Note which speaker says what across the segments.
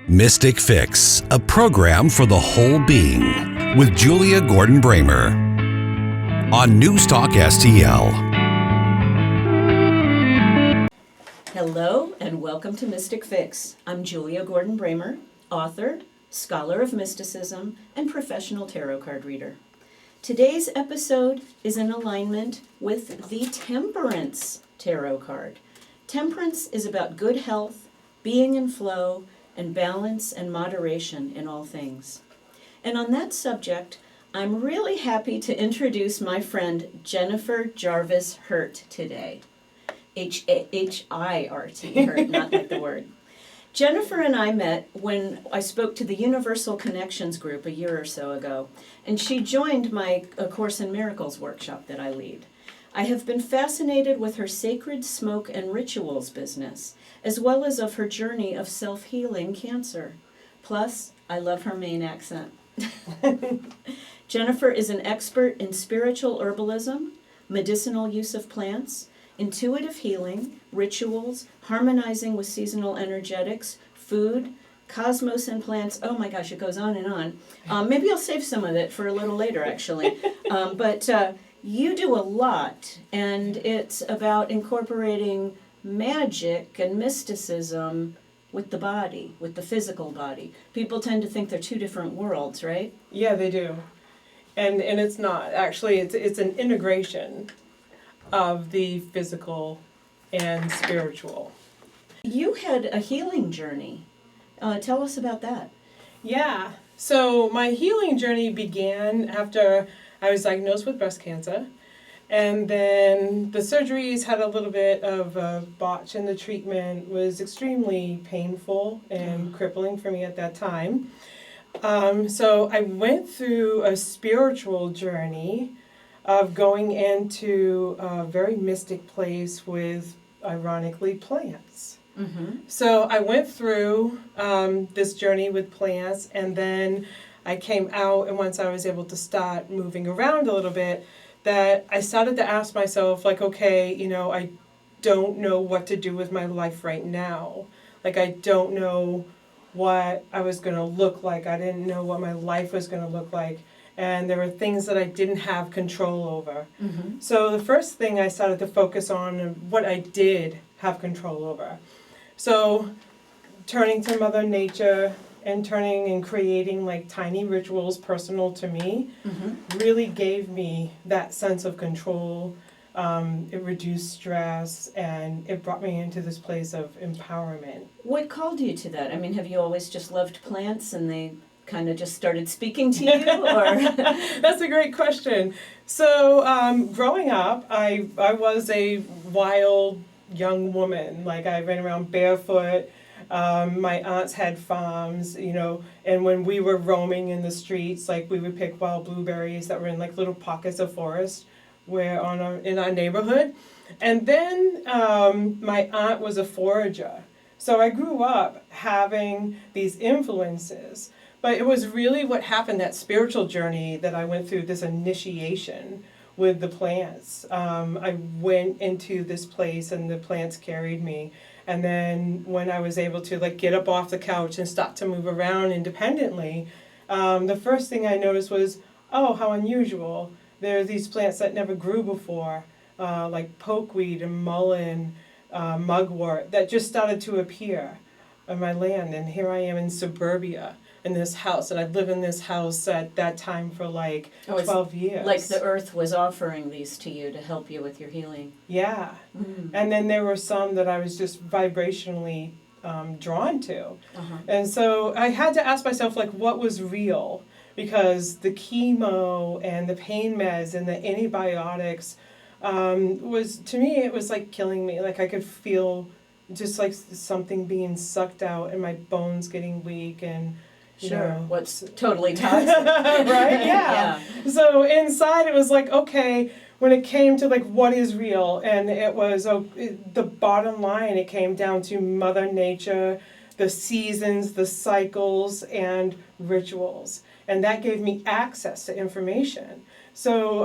Speaker 1: Mystic Fix, a program for the whole being, with Julia Gordon-Bramer on NewsTalkSTL.
Speaker 2: Hello and welcome to Mystic Fix. I'm Julia Gordon-Bramer, author, scholar of mysticism, and professional tarot card reader. Today's episode is in alignment with the Temperance tarot card. Temperance is about good health, being in flow, and balance and moderation in all things. And on that subject, I'm really happy to introduce my friend Jennifer Jarvis-Hirt today. H-I-R-T, Hirt, not like the word. Jennifer and I met when I spoke to the Universal Connections group a year or so ago, and she joined my A Course in Miracles workshop that I lead. I have been fascinated with her sacred smoke and rituals business, as well as of her journey of self-healing cancer. Plus, I love her Maine accent. Jennifer is an expert in spiritual herbalism, medicinal use of plants, intuitive healing, rituals, harmonizing with seasonal energetics, food, cosmos and plants. Oh my gosh, it goes on and on. Maybe I'll save some of it for a little later, actually. But you do a lot, and it's about incorporating magic and mysticism with the body, with the physical body. People tend to think they're two different worlds, right?
Speaker 3: Yeah, they do. And it's not. Actually, it's an integration of the physical and spiritual.
Speaker 2: You had a healing journey. Tell us about that.
Speaker 3: Yeah. So my healing journey began after I was diagnosed with breast cancer. And then the surgeries had a little bit of a botch, and the treatment was extremely painful and crippling for me at that time. So I went through a spiritual journey of going into a very mystic place with, ironically, plants.
Speaker 2: Mm-hmm.
Speaker 3: So I went through this journey with plants, and then I came out, and once I was able to start moving around a little bit, that I started to ask myself, like, okay, I don't know what to do with my life right now. Like, I don't know what I was going to look like. I didn't know what my life was going to look like. And there were things that I didn't have control over.
Speaker 2: Mm-hmm.
Speaker 3: So the first thing I started to focus on what I did have control over. So turning to Mother Nature and turning and creating like tiny rituals personal to me really gave me that sense of control. It reduced stress, and it brought me into this place of empowerment.
Speaker 2: What called you to that? I mean, have you always just loved plants and they kind of just started speaking to you, or?
Speaker 3: That's a great question. So growing up, I was a wild young woman. Like, I ran around barefoot. My aunts had farms, and when we were roaming in the streets, like, we would pick wild blueberries that were in like little pockets of forest in our neighborhood. And then my aunt was a forager. So I grew up having these influences. But it was really what happened, that spiritual journey that I went through, this initiation with the plants. I went into this place and the plants carried me. And then when I was able to get up off the couch and start to move around independently, the first thing I noticed was, oh, how unusual. There are these plants that never grew before, like pokeweed and mullein, mugwort, that just started to appear on my land. And here I am in suburbia, in this house, and I'd lived in this house at that time for 12 years.
Speaker 2: Like the earth was offering these to you to help you with your healing.
Speaker 3: Yeah. Mm. And then there were some that I was just vibrationally drawn to.
Speaker 2: Uh-huh.
Speaker 3: And so I had to ask myself, what was real? Because the chemo and the pain meds and the antibiotics to me, it was like killing me. Like, I could feel just like something being sucked out and my bones getting weak and
Speaker 2: Sure, what's totally toxic.
Speaker 3: Right? Yeah. So inside it was like, okay, when it came to what is real, and it was the bottom line, it came down to Mother Nature, the seasons, the cycles, and rituals. And that gave me access to information. So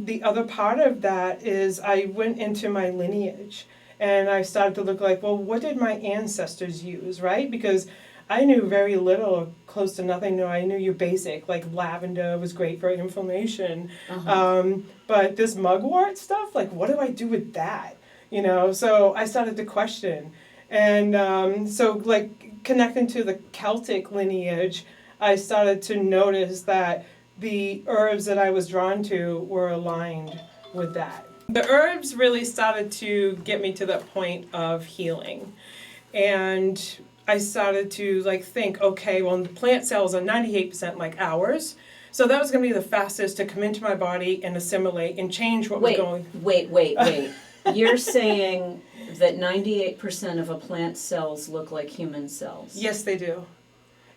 Speaker 3: the other part of that is I went into my lineage, and I started to look what did my ancestors use, right? Because I knew very little, or close to nothing. No, I knew your basic, like lavender was great for inflammation. But this mugwort stuff, like, what do I do with that? You know, so I started to question. And so, like, connecting to the Celtic lineage, I started to notice that the herbs that I was drawn to were aligned with that. The herbs really started to get me to that point of healing. And I started to like think, okay, well, the plant cells are 98% like ours. So that was going to be the fastest to come into my body and assimilate and change what was going.
Speaker 2: Wait. You're saying that 98% of a plant's cells look like human cells?
Speaker 3: Yes, they do.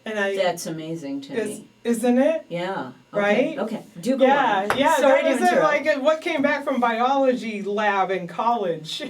Speaker 3: And
Speaker 2: That's amazing to me.
Speaker 3: Isn't it?
Speaker 2: Yeah.
Speaker 3: Right?
Speaker 2: Okay. Do go on.
Speaker 3: Yeah.
Speaker 2: Sorry
Speaker 3: that
Speaker 2: to
Speaker 3: was
Speaker 2: interrupt.
Speaker 3: like what came back from biology lab in college.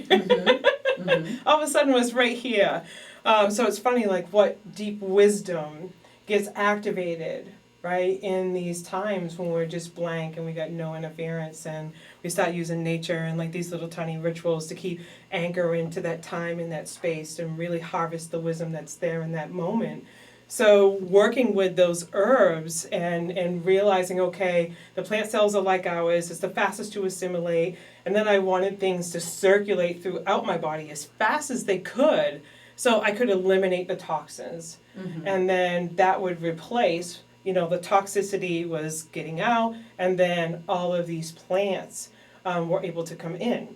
Speaker 3: All of a sudden was right here. So it's funny, like what deep wisdom gets activated, right, in these times when we're just blank and we got no interference, and we start using nature and like these little tiny rituals to keep anchor into that time and that space and really harvest the wisdom that's there in that moment. So working with those herbs and realizing, okay, the plant cells are like ours, it's the fastest to assimilate, and then I wanted things to circulate throughout my body as fast as they could so I could eliminate the toxins. And then that would replace, you know, the toxicity was getting out, and then all of these plants were able to come in.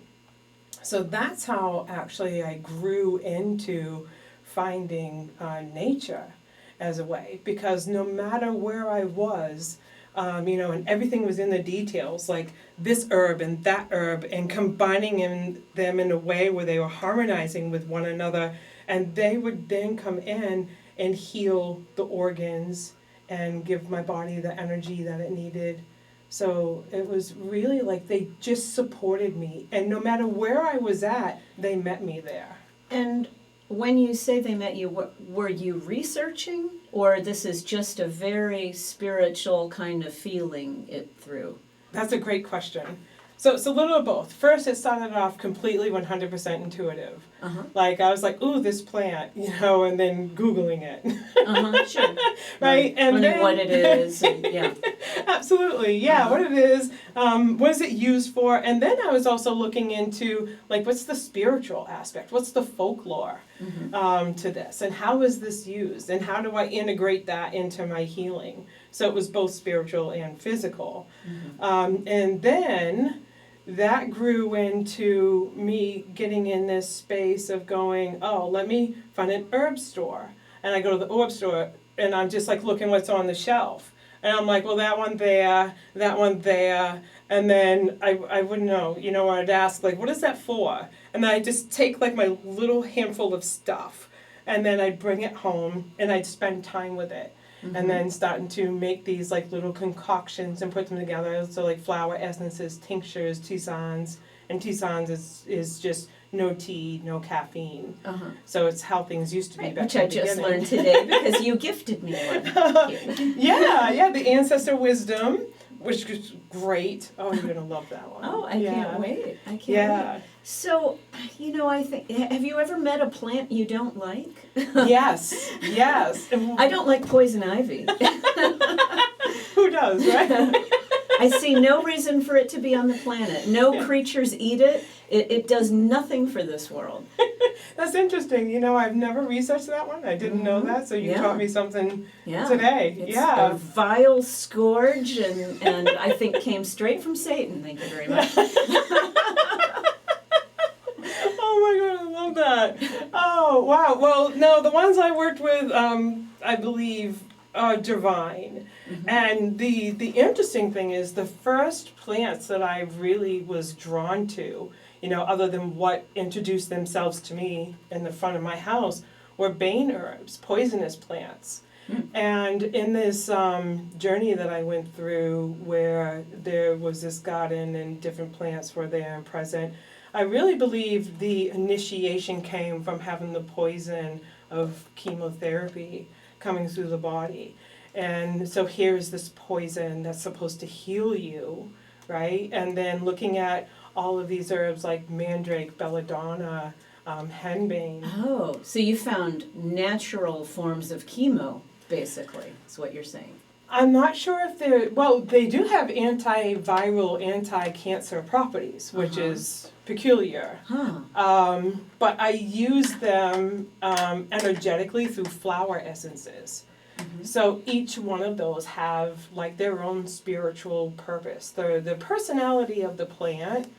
Speaker 3: So that's how actually I grew into finding nature as a way, because no matter where I was, you know, and everything was in the details, like this herb and that herb, and combining them in a way where they were harmonizing with one another, and they would then come in and heal the organs and give my body the energy that it needed. So it was really like they just supported me, and no matter where I was at, they met me there.
Speaker 2: And when you say they met you, were you researching, or this is just a very spiritual kind of feeling it through?
Speaker 3: That's a great question. So it's a little of both. First, it started off completely 100% intuitive. Like I was like, ooh, this plant, you know, and then Googling it.
Speaker 2: Sure.
Speaker 3: Right, and
Speaker 2: learning
Speaker 3: then
Speaker 2: what it is, and, yeah.
Speaker 3: Absolutely, yeah, what it is, what is it used for, and then I was also looking into, like, what's the spiritual aspect, what's the folklore to this, and how is this used, and how do I integrate that into my healing? So it was both spiritual and physical. And then that grew into me getting in this space of going, oh, let me find an herb store. And I go to the herb store, and I'm just like looking what's on the shelf. And I'm like, well, that one there, and then I wouldn't know, you know, I'd ask, like, what is that for? And then I'd just take, like, my little handful of stuff, and then I'd bring it home, and I'd spend time with it. And then starting to make these, like, little concoctions and put them together, so, like, flower essences, tinctures, tisanes, and tisanes is just no tea, no caffeine. So it's how things used to be back
Speaker 2: Which
Speaker 3: in
Speaker 2: I
Speaker 3: the
Speaker 2: just
Speaker 3: beginning.
Speaker 2: learned today because you gifted me one.
Speaker 3: Yeah, the ancestor wisdom, which is great. Oh, you're gonna love that one.
Speaker 2: Oh, I can't wait. I can't
Speaker 3: Yeah.
Speaker 2: wait. So, you know, I think, have you ever met a plant you don't like?
Speaker 3: Yes.
Speaker 2: I don't like poison ivy.
Speaker 3: Who does, right?
Speaker 2: I see no reason for it to be on the planet. No creatures eat it. It does nothing for this world.
Speaker 3: That's interesting. You know, I've never researched that one. I didn't know that, so you taught me something today.
Speaker 2: It's a vile scourge, and I think came straight from Satan. Thank you very much.
Speaker 3: Oh my God, I love that. Oh, wow. Well, no, the ones I worked with, I believe, are divine. And the interesting thing is the first plants that I really was drawn to, you know, other than what introduced themselves to me in the front of my house, were bane herbs, poisonous plants. And in this journey that I went through where there was this garden and different plants were there and present, I really believe the initiation came from having the poison of chemotherapy coming through the body. And so here's this poison that's supposed to heal you, right? And then looking at all of these herbs like mandrake, belladonna, henbane.
Speaker 2: Oh, so you found natural forms of chemo, basically, is what you're saying.
Speaker 3: I'm not sure if they do have antiviral, anti-cancer properties, which is peculiar.
Speaker 2: Huh.
Speaker 3: But I use them energetically through flower essences. So each one of those have like their own spiritual purpose. The personality of the plant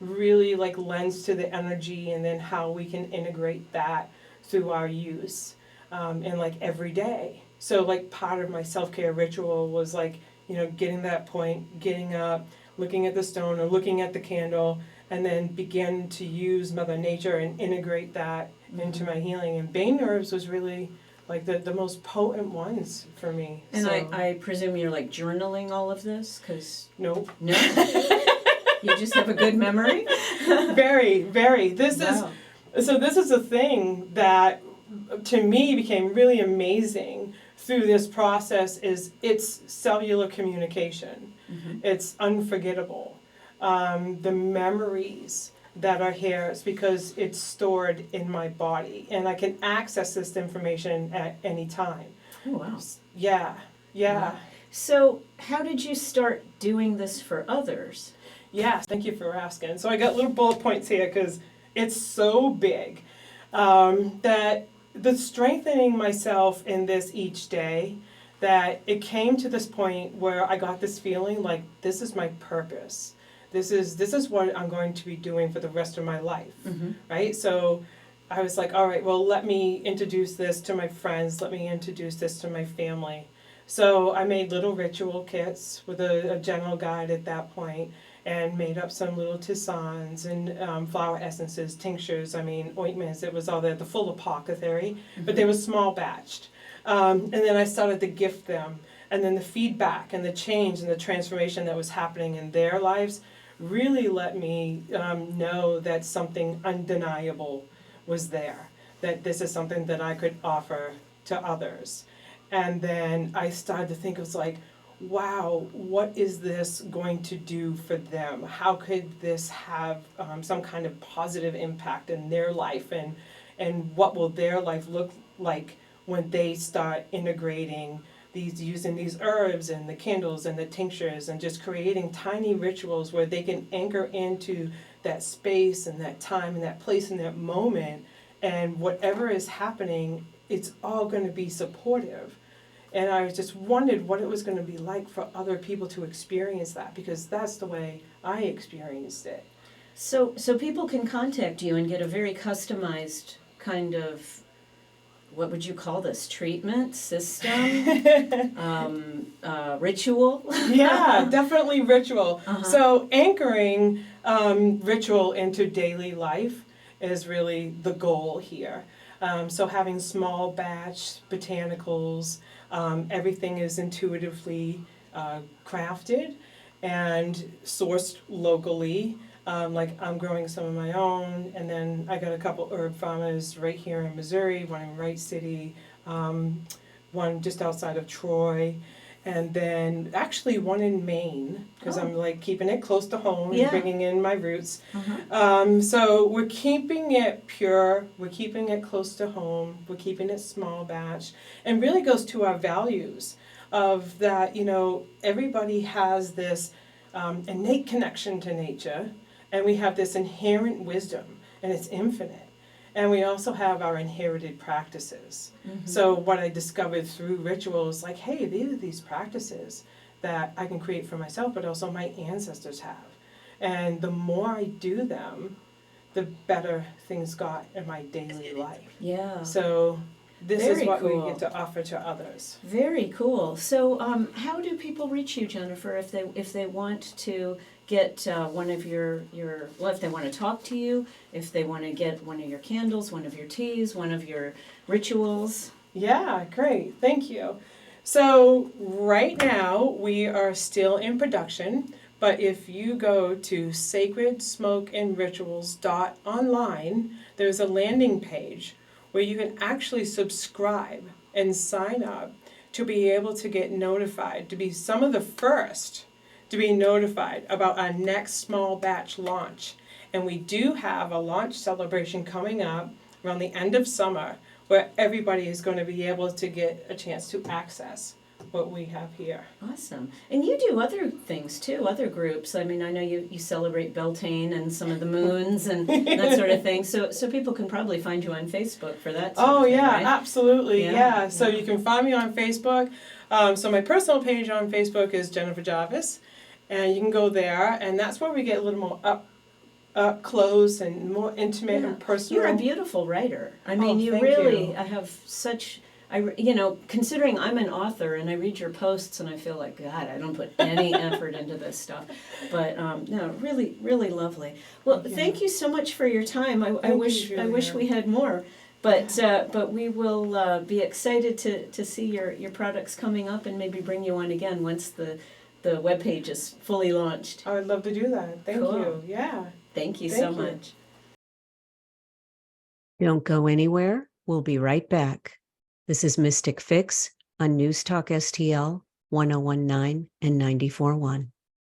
Speaker 3: really like lends to the energy, and then how we can integrate that through our use in like every day. So like part of my self-care ritual was like, getting that point, getting up, looking at the stone or looking at the candle, and then begin to use Mother Nature and integrate that into my healing. And Bane herbs was really like the most potent ones for me.
Speaker 2: And
Speaker 3: so.
Speaker 2: I presume you're like journaling all of this, because
Speaker 3: Nope.
Speaker 2: no, you just have a good memory.
Speaker 3: Very, very. This
Speaker 2: Wow.
Speaker 3: is a thing that to me became really amazing through this process. Is it's cellular communication. It's unforgettable. The memories that are here is because it's stored in my body, and I can access this information at any time.
Speaker 2: Oh, wow.
Speaker 3: Yeah.
Speaker 2: Wow. So how did you start doing this for others?
Speaker 3: Yes, thank you for asking. So I got little bullet points here because it's so big that the strengthening myself in this each day, that it came to this point where I got this feeling like this is my purpose. This is what I'm going to be doing for the rest of my life, right? So I was like, all right, well, let me introduce this to my friends. Let me introduce this to my family. So I made little ritual kits with a general guide at that point, and made up some little tisanes and flower essences, tinctures, ointments. It was all the full apothecary, but they were small batched. And then I started to gift them. And then the feedback and the change and the transformation that was happening in their lives really let me know that something undeniable was there, that this is something that I could offer to others. And then I started to think, it was like, wow, what is this going to do for them? How could this have some kind of positive impact in their life, and what will their life look like when they start integrating using these herbs and the candles and the tinctures, and just creating tiny rituals where they can anchor into that space and that time and that place and that moment, and whatever is happening, it's all going to be supportive. And I just wondered what it was going to be like for other people to experience that, because that's the way I experienced it.
Speaker 2: So people can contact you and get a very customized kind of, what would you call this, treatment, system, ritual?
Speaker 3: Yeah, definitely ritual. So anchoring ritual into daily life is really the goal here. So having small batch botanicals, everything is intuitively crafted and sourced locally. Like I'm growing some of my own, and then I got a couple herb farmers right here in Missouri, one in Wright City, one just outside of Troy, and then actually one in Maine, because I'm like keeping it close to home and bringing in my roots. So we're keeping it pure, we're keeping it close to home, we're keeping it small batch, and really goes to our values of that, everybody has this innate connection to nature, and we have this inherent wisdom, and it's infinite. And we also have our inherited practices. So what I discovered through rituals, like, hey, these are these practices that I can create for myself, but also my ancestors have. And the more I do them, the better things got in my daily life.
Speaker 2: Yeah.
Speaker 3: So this
Speaker 2: Very
Speaker 3: is what
Speaker 2: cool.
Speaker 3: we get to offer to others.
Speaker 2: Very cool. So how do people reach you, Jennifer, if they want to get one of your well, if they want to talk to you, if they want to get one of your candles, one of your teas, one of your rituals?
Speaker 3: Yeah, great. Thank you. So right now we are still in production, but if you go to sacredsmokeandrituals.online, there's a landing page where you can actually subscribe and sign up to be able to get notified, to be some of the first to be notified about our next small batch launch. And we do have a launch celebration coming up around the end of summer where everybody is going to be able to get a chance to access what we have here.
Speaker 2: Awesome. And you do other things too, other groups. I mean, I know you celebrate Beltane and some of the moons and that sort of thing. So people can probably find you on Facebook for that sort of thing,
Speaker 3: yeah,
Speaker 2: right?
Speaker 3: absolutely. Yeah. So you can find me on Facebook. So my personal page on Facebook is Jennifer Jarvis, and you can go there, and that's where we get a little more up close and more intimate and personal.
Speaker 2: You're a beautiful writer. I mean, you
Speaker 3: thank
Speaker 2: really
Speaker 3: you.
Speaker 2: have such. Considering I'm an author and I read your posts and I feel like, God, I don't put any effort into this stuff. But no, really, really lovely. Well, thank you so much for your time. I wish we had more. But we will be excited to see your products coming up and maybe bring you on again once the webpage is fully launched.
Speaker 3: I would love to do that. Thank you. Yeah.
Speaker 2: Thank you
Speaker 3: Thank
Speaker 2: so
Speaker 3: you.
Speaker 2: much.
Speaker 4: Don't go anywhere. We'll be right back. This is Mystic Fix on News Talk STL 1019 and 94.1.